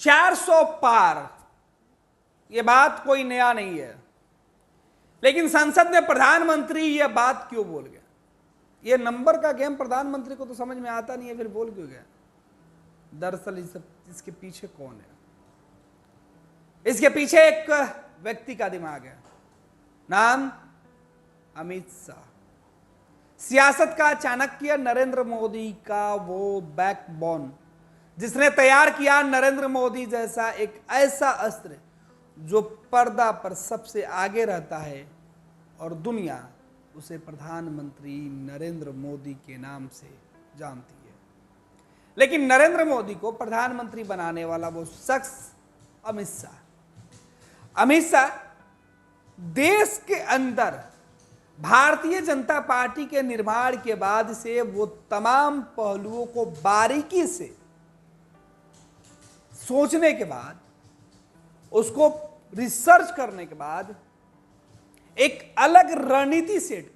400 पार, यह बात कोई नया नहीं है, लेकिन संसद में प्रधानमंत्री यह बात क्यों बोल गया? यह नंबर का गेम प्रधानमंत्री को तो समझ में आता नहीं है, फिर बोल क्यों गया? दरअसल इसके पीछे कौन है? इसके पीछे एक व्यक्ति का दिमाग है, नाम अमित शाह। सियासत का चाणक्य नरेंद्र मोदी का वो बैकबोन, जिसने तैयार किया नरेंद्र मोदी जैसा एक ऐसा अस्त्र जो पर्दा पर सबसे आगे रहता है और दुनिया उसे प्रधानमंत्री नरेंद्र मोदी के नाम से जानती है। लेकिन नरेंद्र मोदी को प्रधानमंत्री बनाने वाला वो शख्स अमित शाह। अमित शाह देश के अंदर भारतीय जनता पार्टी के निर्माण के बाद से वो तमाम पहलुओं को बारीकी से सोचने के बाद, उसको रिसर्च करने के बाद एक अलग रणनीति सेट की।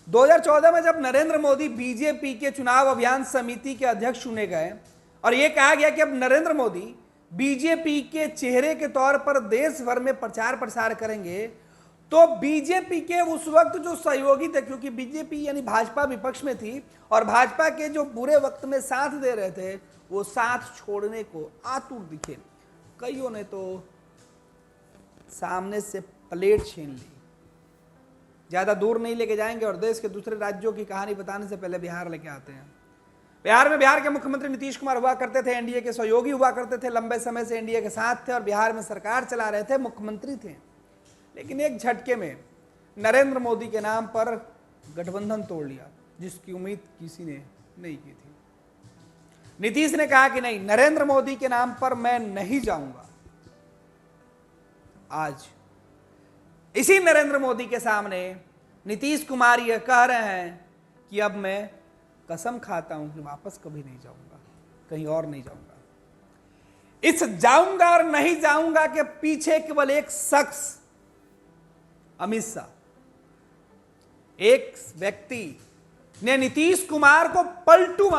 2014 में जब नरेंद्र मोदी बीजेपी के चुनाव अभियान समिति के अध्यक्ष चुने गए और यह कहा गया कि अब नरेंद्र मोदी बीजेपी के चेहरे के तौर पर देश भर में प्रचार प्रसार करेंगे, तो बीजेपी के उस वक्त जो सहयोगी थे, क्योंकि बीजेपी यानी भाजपा विपक्ष में थी और भाजपा के जो बुरे वक्त में साथ दे रहे थे, वो साथ छोड़ने को आतुर दिखे। कईयों ने तो सामने से प्लेट छीन ली। ज्यादा दूर नहीं लेके जाएंगे और देश के दूसरे राज्यों की कहानी बताने से पहले बिहार लेके आते हैं। बिहार में बिहार के मुख्यमंत्री नीतीश कुमार हुआ करते थे, एनडीए के सहयोगी हुआ करते थे, लंबे समय से एनडीए के साथ थे और बिहार में सरकार चला रहे थे, मुख्यमंत्री थे। लेकिन एक झटके में नरेंद्र मोदी के नाम पर गठबंधन तोड़ लिया, जिसकी उम्मीद किसी ने नहीं की थी। नीतीश ने कहा कि नहीं, नरेंद्र मोदी के नाम पर मैं नहीं जाऊंगा। आज इसी नरेंद्र मोदी के सामने नीतीश कुमार यह कह रहे हैं कि अब मैं कसम खाता हूं कि वापस कभी नहीं जाऊंगा, कहीं और नहीं जाऊंगा। इस जाऊंगा और नहीं जाऊंगा के पीछे केवल एक शख्स अमित शाह, एक व्यक्ति ने नीतीश कुमार को पलटू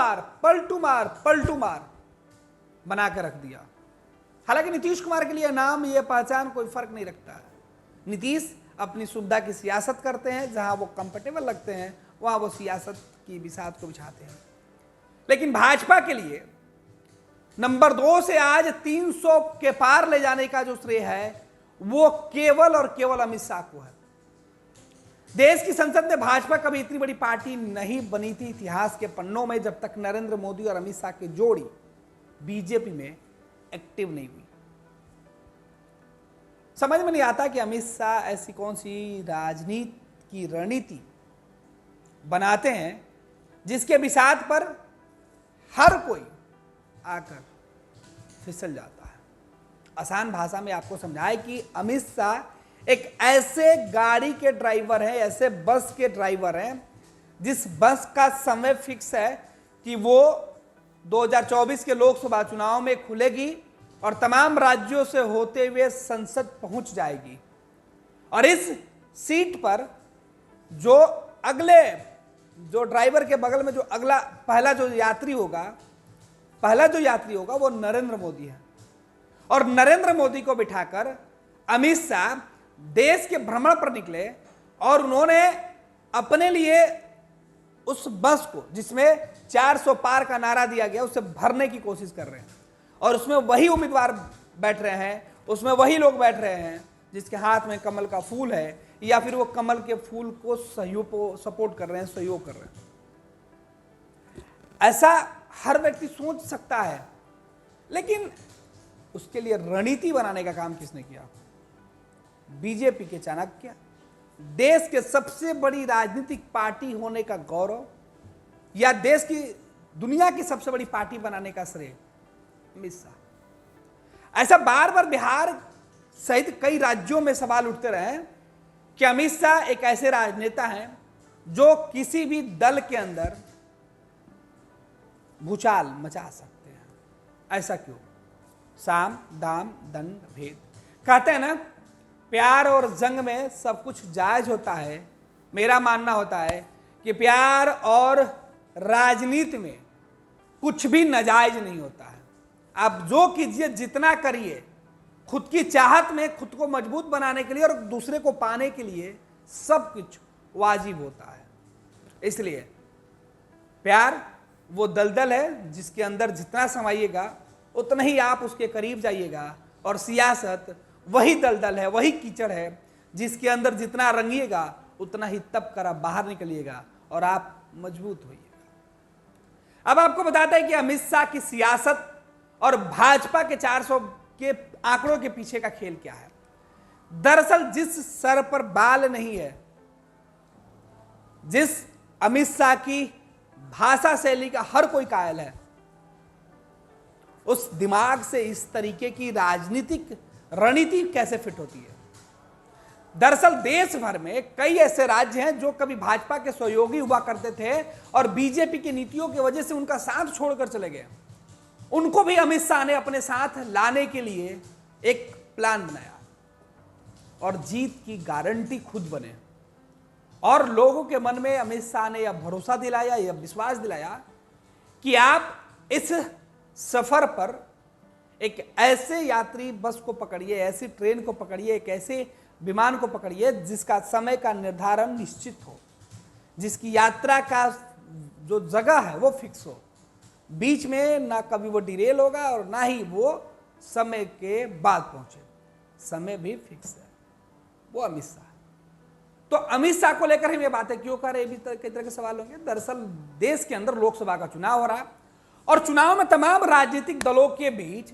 मार बना कर रख दिया। हालांकि नीतीश कुमार के लिए नाम, यह पहचान कोई फर्क नहीं रखता है। नीतीश अपनी सुविधा की सियासत करते हैं, जहां वो कंफर्टेबल लगते हैं वहां वो सियासत की बिसात को बिछाते हैं। लेकिन भाजपा के लिए नंबर 2 से आज 300 के पार ले जाने का जो श्रेय है वो केवल और केवल अमित शाह को है। देश की संसद में भाजपा कभी इतनी बड़ी पार्टी नहीं बनी थी इतिहास के पन्नों में, जब तक नरेंद्र मोदी और अमित शाह की जोड़ी बीजेपी में एक्टिव नहीं हुई। समझ में नहीं आता कि अमित शाह ऐसी कौन सी राजनीति की रणनीति बनाते हैं जिसके बिसात पर हर कोई आकर फिसल जाता है। आसान भाषा में आपको समझाए कि अमित शाह एक ऐसे गाड़ी के ड्राइवर हैं, ऐसे बस के ड्राइवर हैं जिस बस का समय फिक्स है कि वो 2024 के लोकसभा चुनाव में खुलेगी और तमाम राज्यों से होते हुए संसद पहुंच जाएगी। और इस सीट पर जो ड्राइवर के बगल में जो पहला जो यात्री होगा वो नरेंद्र मोदी है। और नरेंद्र मोदी को बिठाकर अमित शाह देश के भ्रमण पर निकले और उन्होंने अपने लिए उस बस को, जिसमें 400 पार का नारा दिया गया, उसे भरने की कोशिश कर रहे हैं। और उसमें वही उम्मीदवार बैठ रहे हैं, उसमें वही लोग बैठ रहे हैं जिसके हाथ में कमल का फूल है, या फिर वो कमल के फूल को सपोर्ट कर रहे हैं, सहयोग कर रहे हैं। ऐसा हर व्यक्ति सोच सकता है, लेकिन उसके लिए रणनीति बनाने का काम किसने किया? बीजेपी के चाणक्य, देश के सबसे बड़ी राजनीतिक पार्टी होने का गौरव, या देश की दुनिया की सबसे बड़ी पार्टी बनाने का श्रेय अमित शाह। ऐसा बार बार बिहार सहित कई राज्यों में सवाल उठते रहे कि अमित शाह एक ऐसे राजनेता हैं जो किसी भी दल के अंदर भूचाल मचा सकते हैं। ऐसा क्यों? साम दाम दंड भेद, कहते हैं ना, प्यार और जंग में सब कुछ जायज होता है। मेरा मानना होता है कि प्यार और राजनीति में कुछ भी नाजायज नहीं होता है। आप जो कीजिए, जितना करिए, खुद की चाहत में खुद को मजबूत बनाने के लिए और दूसरे को पाने के लिए सब कुछ वाजिब होता है। इसलिए प्यार वो दलदल है जिसके अंदर जितना समाइएगा उतना ही आप उसके करीब जाइएगा, और सियासत वही दलदल है, वही कीचड़ है जिसके अंदर जितना रंगिएगा उतना ही तप कर आप बाहर निकलिएगा और आप मजबूत होइएगा। अब आपको बताते हैं कि अमित शाह की सियासत और भाजपा के 400 के आंकड़ों के पीछे का खेल क्या है। दरअसल जिस सर पर बाल नहीं है, जिस अमित शाह की भाषा शैली का हर कोई कायल है, उस दिमाग से इस तरीके की राजनीतिक रणनीति कैसे फिट होती है। दरअसल देश भर में कई ऐसे राज्य हैं जो कभी भाजपा के सहयोगी हुआ करते थे और बीजेपी की नीतियों की वजह से उनका साथ छोड़कर चले गए। उनको भी अमित शाह ने अपने साथ लाने के लिए एक प्लान बनाया और जीत की गारंटी खुद बने, और लोगों के मन में अमित शाह ने यह भरोसा दिलाया, यह विश्वास दिलाया कि आप इस सफर पर एक ऐसे यात्री बस को पकड़िए, ऐसी ट्रेन को पकड़िए, एक ऐसे विमान को पकड़िए जिसका समय का निर्धारण निश्चित हो, जिसकी यात्रा का जो जगह है वो फिक्स हो, बीच में ना कभी वो डिरेल होगा और ना ही वो समय के बाद पहुंचे। समय भी फिक्स है, वो अमित शाह। तो अमित शाह को लेकर हम ये बातें क्यों कर रहे हैं, कई तरह के सवाल होंगे। दरअसल देश के अंदर लोकसभा का चुनाव हो रहा है और चुनाव में तमाम राजनीतिक दलों के बीच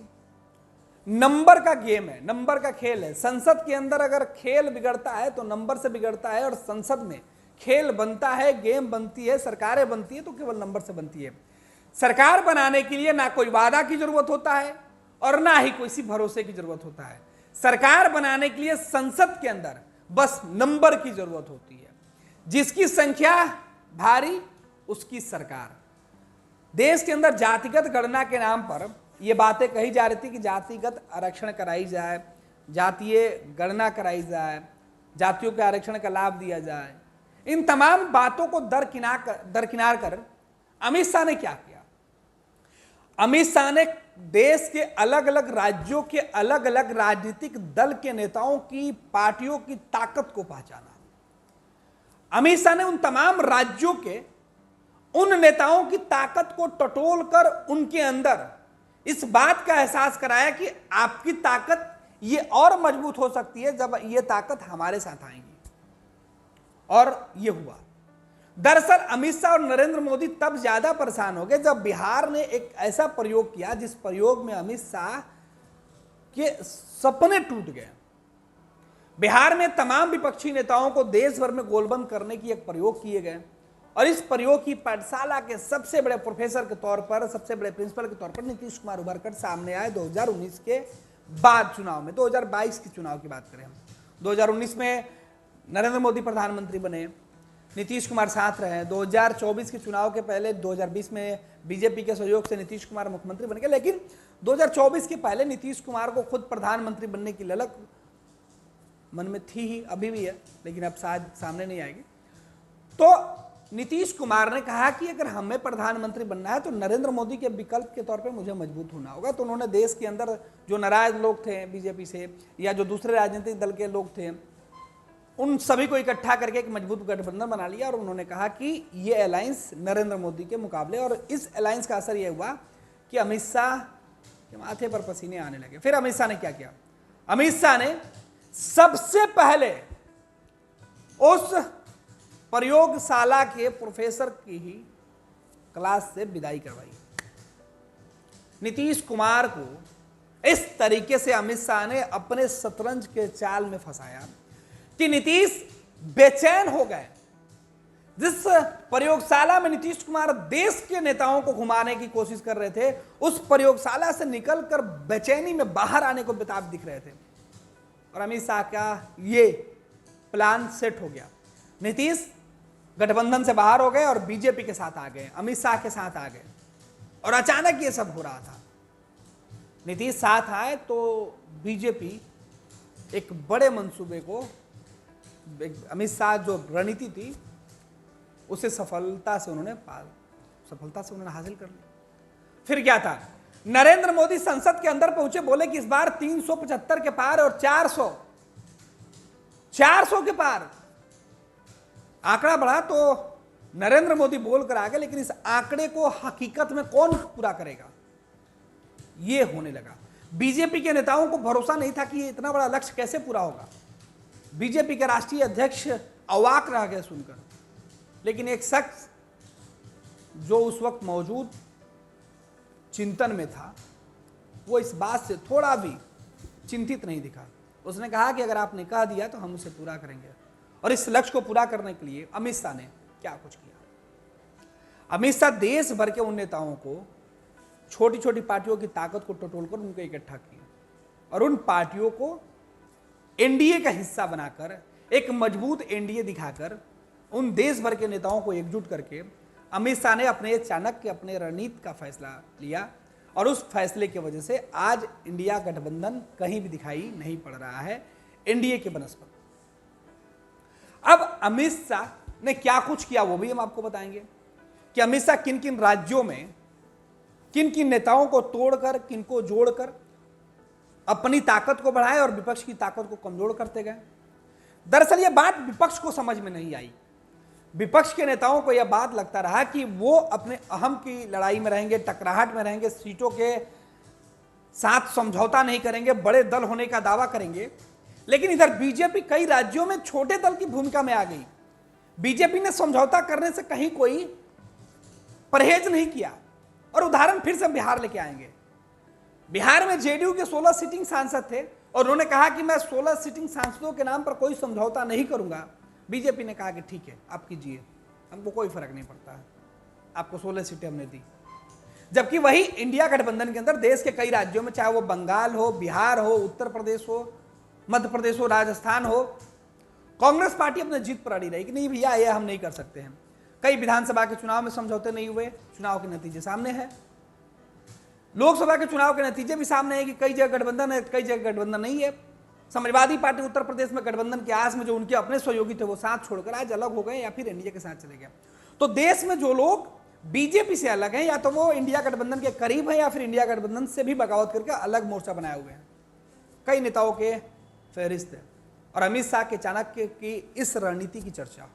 नंबर का गेम है, नंबर का खेल है। संसद के अंदर अगर खेल बिगड़ता है तो नंबर से बिगड़ता है, और संसद में खेल बनता है, गेम बनती है, सरकारें बनती है तो केवल नंबर से बनती है। सरकार बनाने के लिए ना कोई वादा की जरूरत होता है और ना ही किसी भरोसे की जरूरत होता है। सरकार बनाने के लिए संसद के अंदर बस नंबर की जरूरत होती है। जिसकी संख्या भारी उसकी सरकार। देश के अंदर जातिगत गणना के नाम पर यह बातें कही जा रही थी कि जातिगत आरक्षण कराई जाए, जातीय गणना कराई जाए, जातियों के आरक्षण का लाभ दिया जाए। इन तमाम बातों को दरकिनार कर अमित शाह ने क्या किया। अमित शाह ने देश के अलग अलग राज्यों के अलग अलग राजनीतिक दल के नेताओं की, पार्टियों की ताकत को पहचाना। अमित शाह ने उन तमाम राज्यों के उन नेताओं की ताकत को टटोल कर उनके अंदर इस बात का एहसास कराया कि आपकी ताकत ये और मजबूत हो सकती है जब ये ताकत हमारे साथ आएगी, और ये हुआ। दरअसल अमित शाह और नरेंद्र मोदी तब ज्यादा परेशान हो गए जब बिहार ने एक ऐसा प्रयोग किया जिस प्रयोग में अमित शाह के सपने टूट गए। बिहार में तमाम विपक्षी नेताओं को देश भर में गोलबंद करने की एक प्रयोग किए गए, और इस प्रयोग की पाठशाला के सबसे बड़े प्रोफेसर के तौर पर, सबसे बड़े प्रिंसिपल के तौर पर नीतीश कुमार उभर कर सामने आए 2019 के बाद चुनाव में। 2022 के चुनाव की बात करें हम, 2019 में नरेंद्र मोदी प्रधानमंत्री बने, नीतीश कुमार साथ रहे। 2024 के चुनाव के पहले 2020 में बीजेपी के सहयोग से नीतीश कुमार मुख्यमंत्री बन गए, लेकिन 2024 के पहले नीतीश कुमार को खुद प्रधानमंत्री बनने की ललक मन में थी ही, अभी भी है, लेकिन अब शायद सामने नहीं आएगी। तो नीतीश कुमार ने कहा कि अगर हमें प्रधानमंत्री बनना है तो नरेंद्र मोदी के विकल्प के तौर पे मुझे मजबूत होना होगा। तो उन्होंने देश के अंदर जो नाराज लोग थे बीजेपी से या जो दूसरे राजनीतिक दल के लोग थे, उन सभी को इकट्ठा करके एक मजबूत गठबंधन बना लिया, और उन्होंने कहा कि ये अलायंस नरेंद्र मोदी के मुकाबले, और इस अलायंस का असर यह हुआ कि अमित शाह के माथे पर पसीने आने लगे। फिर अमित शाह ने क्या किया। अमित शाह ने सबसे पहले उस प्रयोगशाला के प्रोफेसर की ही क्लास से विदाई करवाई। नीतीश कुमार को इस तरीके से अमित शाह ने अपने शतरंज के चाल में फंसाया कि नीतीश बेचैन हो गए। जिस प्रयोगशाला में नीतीश कुमार देश के नेताओं को घुमाने की कोशिश कर रहे थे, उस प्रयोगशाला से निकलकर बेचैनी में बाहर आने को बेताब दिख रहे थे, और अमित शाह का ये प्लान सेट हो गया। नीतीश गठबंधन से बाहर हो गए और बीजेपी के साथ आ गए, अमित शाह के साथ आ गए, और अचानक ये सब हो रहा था। नीतीश साथ आए तो बीजेपी एक बड़े मंसूबे को, अमित शाह जो रणनीति थी उसे सफलता से उन्होंने हासिल कर ली। फिर क्या था, नरेंद्र मोदी संसद के अंदर पहुंचे, बोले कि इस बार 375 के पार और 400 के पार आंकड़ा बढ़ा। तो नरेंद्र मोदी बोलकर आ गए, लेकिन इस आंकड़े को हकीकत में कौन पूरा करेगा, यह होने लगा। बीजेपी के नेताओं को भरोसा नहीं था कि इतना बड़ा लक्ष्य कैसे पूरा होगा। बीजेपी के राष्ट्रीय अध्यक्ष अवाक रह गए सुनकर। लेकिन एक शख्स जो उस वक्त मौजूद चिंतन में था, वो इस बात से थोड़ा भी चिंतित नहीं दिखा। उसने कहा कि अगर आपने कह दिया तो हम उसे पूरा करेंगे। और इस लक्ष्य को पूरा करने के लिए अमित शाह ने क्या कुछ किया। अमित शाह देश भर के उन नेताओं को, छोटी छोटी पार्टियों की ताकत को टटोलकर उनको इकट्ठा किया और उन पार्टियों को एनडीए का हिस्सा बनाकर, एक मजबूत एनडीए दिखाकर, उन देश भर के नेताओं को एकजुट करके अमित शाह ने अपने चाणक्य, अपने रणनीति का फैसला लिया। और उस फैसले की वजह से आज इंडिया गठबंधन कहीं भी दिखाई नहीं पड़ रहा है, एनडीए के बनस्पत। अब अमित शाह ने क्या कुछ किया वो भी हम आपको बताएंगे कि अमित शाह किन किन राज्यों में किन किन नेताओं को तोड़कर, किनको जोड़कर अपनी ताकत को बढ़ाए और विपक्ष की ताकत को कमजोर करते गए। दरअसल यह बात विपक्ष को समझ में नहीं आई। विपक्ष के नेताओं को यह बात लगता रहा कि वो अपने अहम की लड़ाई में रहेंगे, टकराहट में रहेंगे, सीटों के साथ समझौता नहीं करेंगे, बड़े दल होने का दावा करेंगे। लेकिन इधर बीजेपी कई राज्यों में छोटे दल की भूमिका में आ गई। बीजेपी ने समझौता करने से कहीं कोई परहेज नहीं किया। और उदाहरण फिर से बिहार लेके आएंगे। बिहार में जेडीयू के 16 सिटिंग सांसद थे और उन्होंने कहा कि मैं 16 सिटिंग सांसदों के नाम पर कोई समझौता नहीं करूंगा। बीजेपी ने कहा कि ठीक है, आप कीजिए, हमको कोई फर्क नहीं पड़ता है, आपको 16 सीटें हमने दी। जबकि वही इंडिया गठबंधन के अंदर देश के कई राज्यों में, चाहे वो बंगाल हो, बिहार हो, उत्तर प्रदेश हो, मध्य प्रदेश हो, राजस्थान हो, कांग्रेस पार्टी अपने जीत पर अड़ी रही कि नहीं भैया, ये हम नहीं कर सकते हैं। कई विधानसभा के चुनाव में समझौते नहीं हुए, चुनाव के नतीजे सामने हैं। लोकसभा के चुनाव के नतीजे भी सामने है कि कई जगह गठबंधन है, कई जगह गठबंधन नहीं है। समाजवादी पार्टी उत्तर प्रदेश में गठबंधन के आस में जो उनके अपने सहयोगी थे वो साथ छोड़कर आज अलग हो गए या फिर एनडीए के साथ चले गए। तो देश में जो लोग बीजेपी से अलग हैं, या तो वो इंडिया गठबंधन के करीब है या फिर इंडिया गठबंधन से भी बगावत करके अलग मोर्चा बनाए हुए हैं। कई नेताओं के फहरिस्त है। और अमित शाह के चाणक्य की इस रणनीति की चर्चा।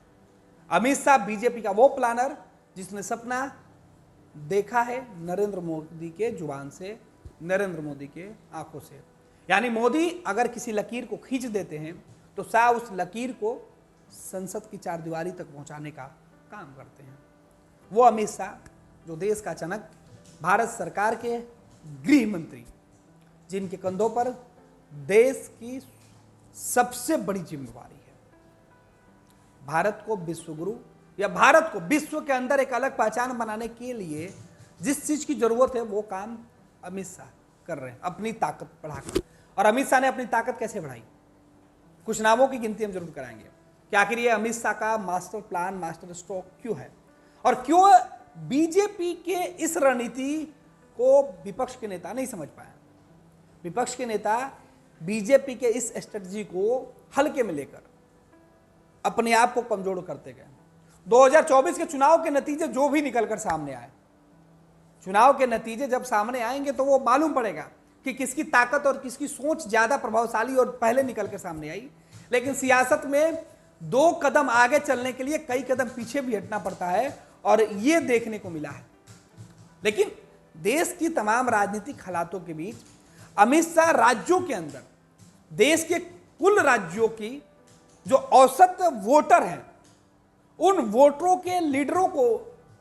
अमित शाह बीजेपी का वो प्लानर जिसने सपना देखा है नरेंद्र मोदी के जुबान से, नरेंद्र मोदी के आंखों से। यानी मोदी अगर किसी लकीर को खींच देते हैं तो शाह उस लकीर को संसद की चारदीवारी तक पहुंचाने का काम करते हैं। वो अमित शाह जो देश का चाणक्य, भारत सरकार के गृह मंत्री, जिनके कंधों पर देश की सबसे बड़ी जिम्मेवारी है। भारत को विश्व गुरु या भारत को विश्व के अंदर एक अलग पहचान बनाने के लिए जिस चीज की जरूरत है वो काम अमित शाह कर रहे हैं, अपनी ताकत बढ़ाकर। और अमित शाह ने अपनी ताकत कैसे बढ़ाई, कुछ नामों की गिनती हम जरूर कराएंगे कि आखिर ये अमित शाह का मास्टर प्लान, मास्टर स्ट्रोक क्यों है और क्यों बीजेपी के इस रणनीति को विपक्ष के नेता नहीं समझ पाए। विपक्ष के नेता बीजेपी के इस स्ट्रेटजी को हल्के में लेकर अपने आप को कमजोर करते गए। 2024 के चुनाव के नतीजे जो भी निकलकर सामने आए, चुनाव के नतीजे जब सामने आएंगे तो वो मालूम पड़ेगा कि किसकी ताकत और किसकी सोच ज्यादा प्रभावशाली और पहले निकल कर सामने आई। लेकिन सियासत में 2 कदम आगे चलने के लिए कई कदम पीछे भी हटना पड़ता है और ये देखने को मिला है। लेकिन देश की तमाम राजनीतिक हालातों के बीच अमित शाह राज्यों के अंदर, देश के कुल राज्यों की जो औसत वोटर हैं, उन वोटरों के लीडरों को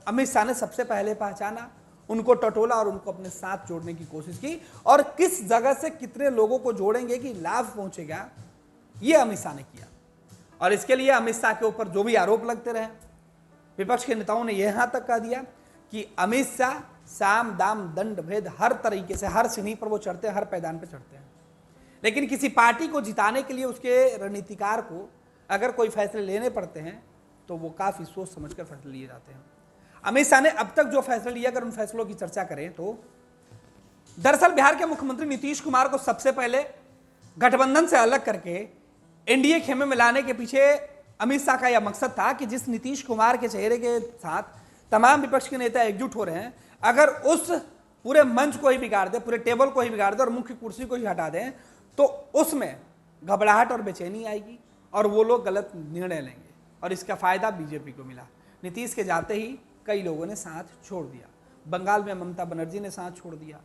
अमित शाह ने सबसे पहले पहचाना, उनको टटोला और उनको अपने साथ जोड़ने की कोशिश की। और किस जगह से कितने लोगों को जोड़ेंगे कि लाभ पहुंचेगा, यह अमित शाह ने किया। और इसके लिए अमित शाह के ऊपर जो भी आरोप लगते रहे, विपक्ष के नेताओं ने यहां तक कह दिया कि अमित शाह साम दाम दंड भेद हर तरीके से, हर सीढ़ी पर वो चढ़ते हैं, हर पैदान पर चढ़ते हैं। लेकिन किसी पार्टी को जिताने के लिए उसके रणनीतिकार को अगर कोई फैसले लेने पड़ते हैं तो वो काफी सोच समझकर फैसले लिए जाते हैं। अमित शाह ने अब तक जो फैसले लिए, अगर उन फैसलों की चर्चा करें तो दरअसल बिहार के मुख्यमंत्री नीतीश कुमार को सबसे पहले गठबंधन से अलग करके एनडीए खेमे में लाने के पीछे अमित शाह का यह मकसद था कि जिस नीतीश कुमार के चेहरे के साथ तमाम विपक्ष के नेता एकजुट हो रहे हैं, अगर उस पूरे मंच को ही बिगाड़ दे, पूरे टेबल को ही बिगाड़ दे और मुख्य कुर्सी को ही हटा दें, तो उसमें घबराहट और बेचैनी आएगी और वो लोग गलत निर्णय लेंगे और इसका फायदा बीजेपी को मिला। नीतीश के जाते ही कई लोगों ने साथ छोड़ दिया, बंगाल में ममता बनर्जी ने साथ छोड़ दिया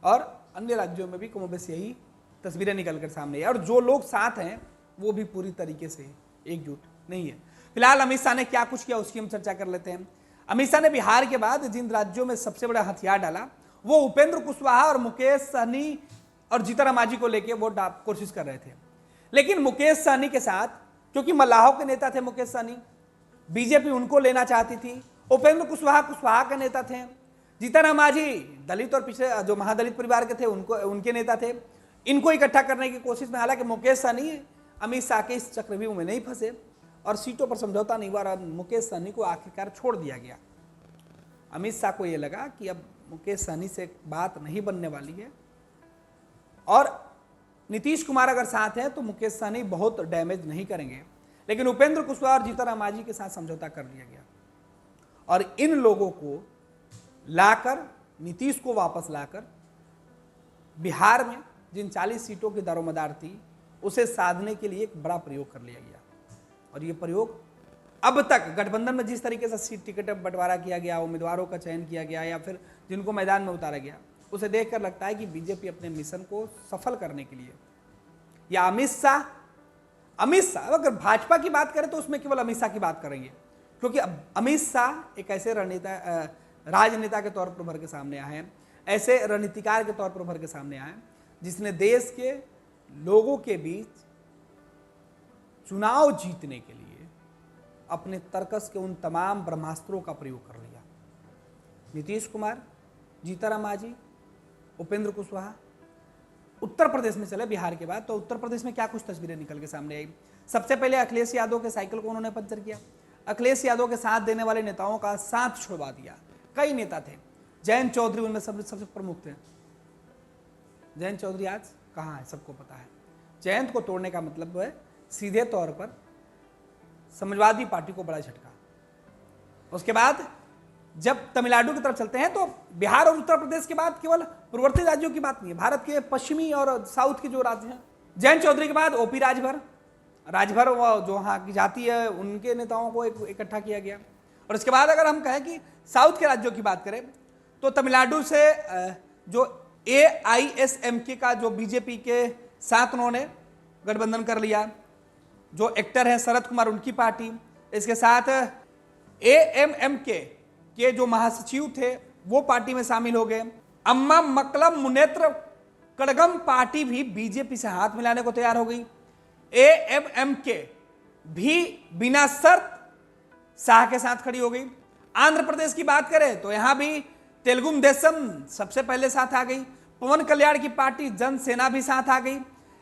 और अन्य राज्यों में भी कमोबेश यही तस्वीरें निकल कर सामने आई और जो लोग साथ हैं वो भी पूरी तरीके से एकजुट नहीं है। फिलहाल अमित शाह ने क्या कुछ किया उसकी हम चर्चा कर लेते हैं। अमित शाह ने बिहार के बाद जिन राज्यों में सबसे बड़ा हथियार डाला वो उपेंद्र कुशवाहा और मुकेश सहनी और जीतन मांझी को लेकर वो कोशिश कर रहे थे, लेकिन मुकेश सहनी के साथ, क्योंकि मल्लाहों के नेता थे मुकेश सहनी, बीजेपी उनको लेना चाहती थी। उपेंद्र कुशवाहा के नेता थे, जीतन मांझी दलित और पिछड़े जो महादलित परिवार के थे उनके नेता थे। इनको इकट्ठा करने की कोशिश में, हालांकि मुकेश सहनी अमित शाह के इस चक्रव्यूह में नहीं फंसे और सीटों पर समझौता नहीं हुआ और मुकेश सहनी को आखिरकार छोड़ दिया गया। अमित शाह को यह लगा कि अब मुकेश सहनी से बात नहीं बनने वाली है और नीतीश कुमार अगर साथ हैं तो मुकेश सहनी बहुत डैमेज नहीं करेंगे, लेकिन उपेंद्र कुशवाहा और जीतन मांझी के साथ समझौता कर लिया गया और इन लोगों को लाकर, नीतीश को वापस लाकर बिहार में जिन 40 सीटों की दारोमदार थी उसे साधने के लिए एक बड़ा प्रयोग कर लिया गया और ये प्रयोग अब तक गठबंधन में जिस तरीके से सीट टिकट बंटवारा किया गया, उम्मीदवारों का चयन किया गया या फिर जिनको मैदान में उतारा गया, उसे देखकर लगता है कि बीजेपी अपने मिशन को सफल करने के लिए या अमित शाह अगर भाजपा की बात करें तो उसमें केवल अमित शाह की बात करेंगे, क्योंकि अमित शाह एक ऐसे राजनेता के तौर पर उभर के सामने आए हैं, ऐसे रणनीतिकार के तौर पर उभर के सामने आए जिसने देश के लोगों के बीच चुनाव जीतने के लिए अपने तर्कस के उन तमाम ब्रह्मास्त्रों का प्रयोग कर लिया। नीतीश कुमार, जीतन मांझी, उपेंद्र कुशवाहा उत्तर प्रदेश में चले बिहार के बाद, तो उत्तर प्रदेश में क्या कुछ तस्वीरें निकल के सामने आई। सबसे पहले अखिलेश यादव के साइकिल को उन्होंने पंचर किया। अखिलेश यादव के साथ देने वाले नेताओं का साथ छुड़वा दिया। कई नेता थे, जयंत चौधरी उनमें सबसे प्रमुख थे। जयंत चौधरी आज कहाँ है सबको पता है। जयंत को तोड़ने का मतलब है सीधे तौर पर समाजवादी पार्टी को बड़ा झटका। उसके बाद जब तमिलनाडु की तरफ चलते हैं तो बिहार और उत्तर प्रदेश के बाद केवल पूर्ववर्ती राज्यों की बात नहीं है, भारत के पश्चिमी और साउथ के जो राज्य हैं। जयंत चौधरी के बाद ओपी राजभर वो जो वहाँ की जाति है उनके नेताओं को इकट्ठा किया गया। और इसके बाद अगर हम कहें कि साउथ के राज्यों की बात करें तो तमिलनाडु से जो AISMK का जो बीजेपी के साथ उन्होंने गठबंधन कर लिया, जो एक्टर हैं शरद कुमार उनकी पार्टी, इसके साथ AMMK के जो महासचिव थे वो पार्टी में शामिल हो गए। अम्मा मक्कलम मुनेत्र कड़गम पार्टी भी बीजेपी से हाथ मिलाने को तैयार हो गई। AMMK भी बिना शर्त शाह के साथ खड़ी हो गई। आंध्र प्रदेश की बात करें तो यहां भी तेलुगु देशम सबसे पहले साथ आ गई। पवन कल्याण की पार्टी जनसेना भी साथ आ गई।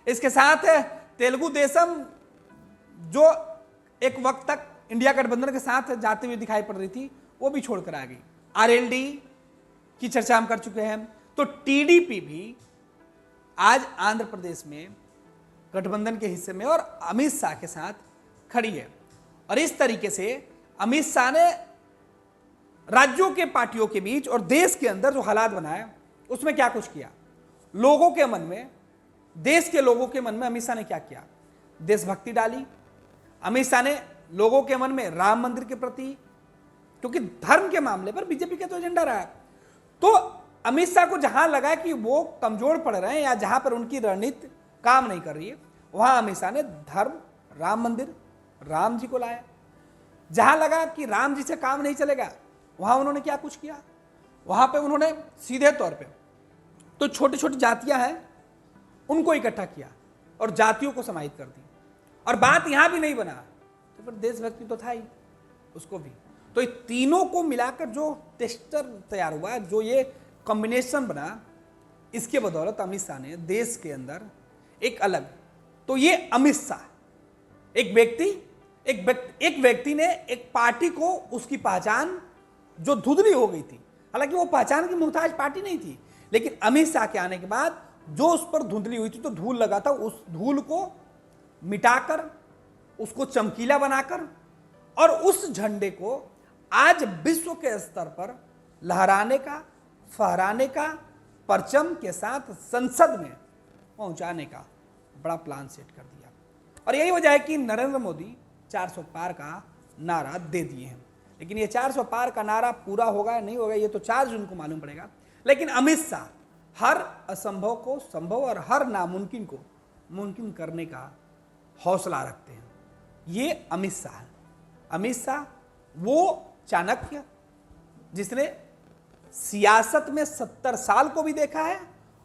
इसके साथ तेलुगु देशम जो एक वक्त तक इंडिया गठबंधन के साथ जाती हुई दिखाई पड़ रही थी वो भी छोड़कर आ गई। RLD की चर्चा हम कर चुके हैं। तो TDP भी आज आंध्र प्रदेश में गठबंधन के हिस्से में और अमित शाह के साथ खड़ी है। और इस तरीके से अमित शाह ने राज्यों के पार्टियों के बीच और देश के अंदर जो हालात बनाए उसमें क्या कुछ किया। लोगों के मन में, देश के लोगों के मन में अमित शाह ने क्या किया, देशभक्ति डाली। अमित शाह ने लोगों के मन में राम मंदिर के प्रति, क्योंकि धर्म के मामले पर बीजेपी का तो एजेंडा रहा है, तो अमित शाह को जहां लगा कि वो कमजोर पड़ रहे हैं या जहां पर उनकी रणनीति काम नहीं कर रही है वहां अमित शाह ने धर्म, राम मंदिर, राम जी को लाया। जहां लगा कि राम जी से काम नहीं चलेगा वहां उन्होंने क्या कुछ किया, वहां पे उन्होंने सीधे तौर पे तो छोटी छोटी जातियां हैं उनको इकट्ठा किया और जातियों को समाहित कर दी। और बात यहां भी नहीं बना तो फिर देशभक्ति तो था ही उसको भी। तो ये तीनों को मिलाकर जो टेस्टर तैयार हुआ, जो ये कॉम्बिनेशन बना, इसके बदौलत अमित शाह ने देश के अंदर एक अलग, तो ये अमित शाह एक व्यक्ति ने एक पार्टी को उसकी पहचान जो धुंधली हो गई थी, हालांकि वो पहचान की मुहताज पार्टी नहीं थी, लेकिन अमित शाह के आने के बाद जो उस पर धुंधली हुई थी, तो धूल लगा था, उस धूल को मिटाकर उसको चमकीला बनाकर और उस झंडे को आज विश्व के स्तर पर लहराने का, फहराने का, परचम के साथ संसद में पहुंचाने का बड़ा प्लान सेट कर दिया। और यही वजह है कि नरेंद्र मोदी 400 पार का नारा दे दिए हैं। लेकिन ये 400 पार का नारा पूरा होगा या नहीं होगा, ये तो 4 जून को मालूम पड़ेगा। लेकिन अमित शाह हर असंभव को संभव और हर नामुमकिन को मुमकिन करने का हौसला रखते हैं। ये अमित शाह है। अमित शाह वो चाणक्य जिसने सियासत में 70 साल को भी देखा है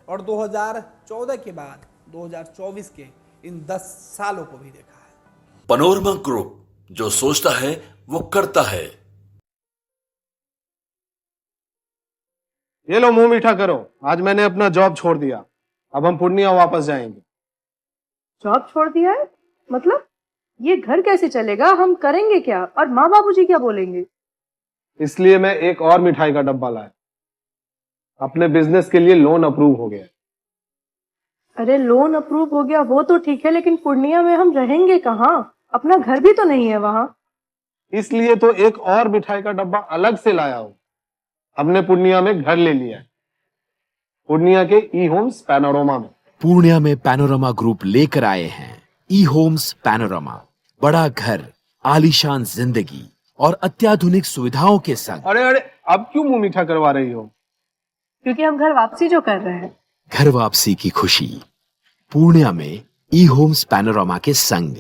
और 2014 के बाद 2024 के इन 10 सालों को भी देखा है। पैनोरमा ग्रुप, जो सोचता है वो करता है। ये लो, मुंह मीठा करो। आज मैंने अपना जॉब छोड़ दिया। अब हम पूर्णिया वापस जाएंगे। जॉब छोड़ दिया है? मतलब ये घर कैसे चलेगा? हम करेंगे क्या? और माँ बाबूजी क्या बोलेंगे? इसलिए मैं एक और मिठाई का डब्बा लाया। अपने बिजनेस के लिए लोन अप्रूव हो गया। अरे लोन अप्रूव हो गया वो तो ठीक है, लेकिन पूर्णिया में हम रहेंगे कहाँ? अपना घर भी तो नहीं है वहाँ। इसलिए तो एक और मिठाई का डब्बा अलग से लाया हूँ। हमने पूर्णिया में घर ले लिया है, पूर्णिया के ई होम्स पैनोरमा में। पूर्णिया में पैनोरमा ग्रुप लेकर आए हैं ई होम्स पैनोरमा। बड़ा घर, आलीशान जिंदगी और अत्याधुनिक सुविधाओं के संग। अरे अरे, अब क्यों मुंह मीठा करवा रही हो? क्योंकि हम घर वापसी जो कर रहे हैं। घर वापसी की खुशी पूर्णिया में ई होम्स पैनोरमा के संग।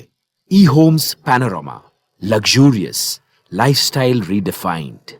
E homes panorama, luxurious lifestyle redefined.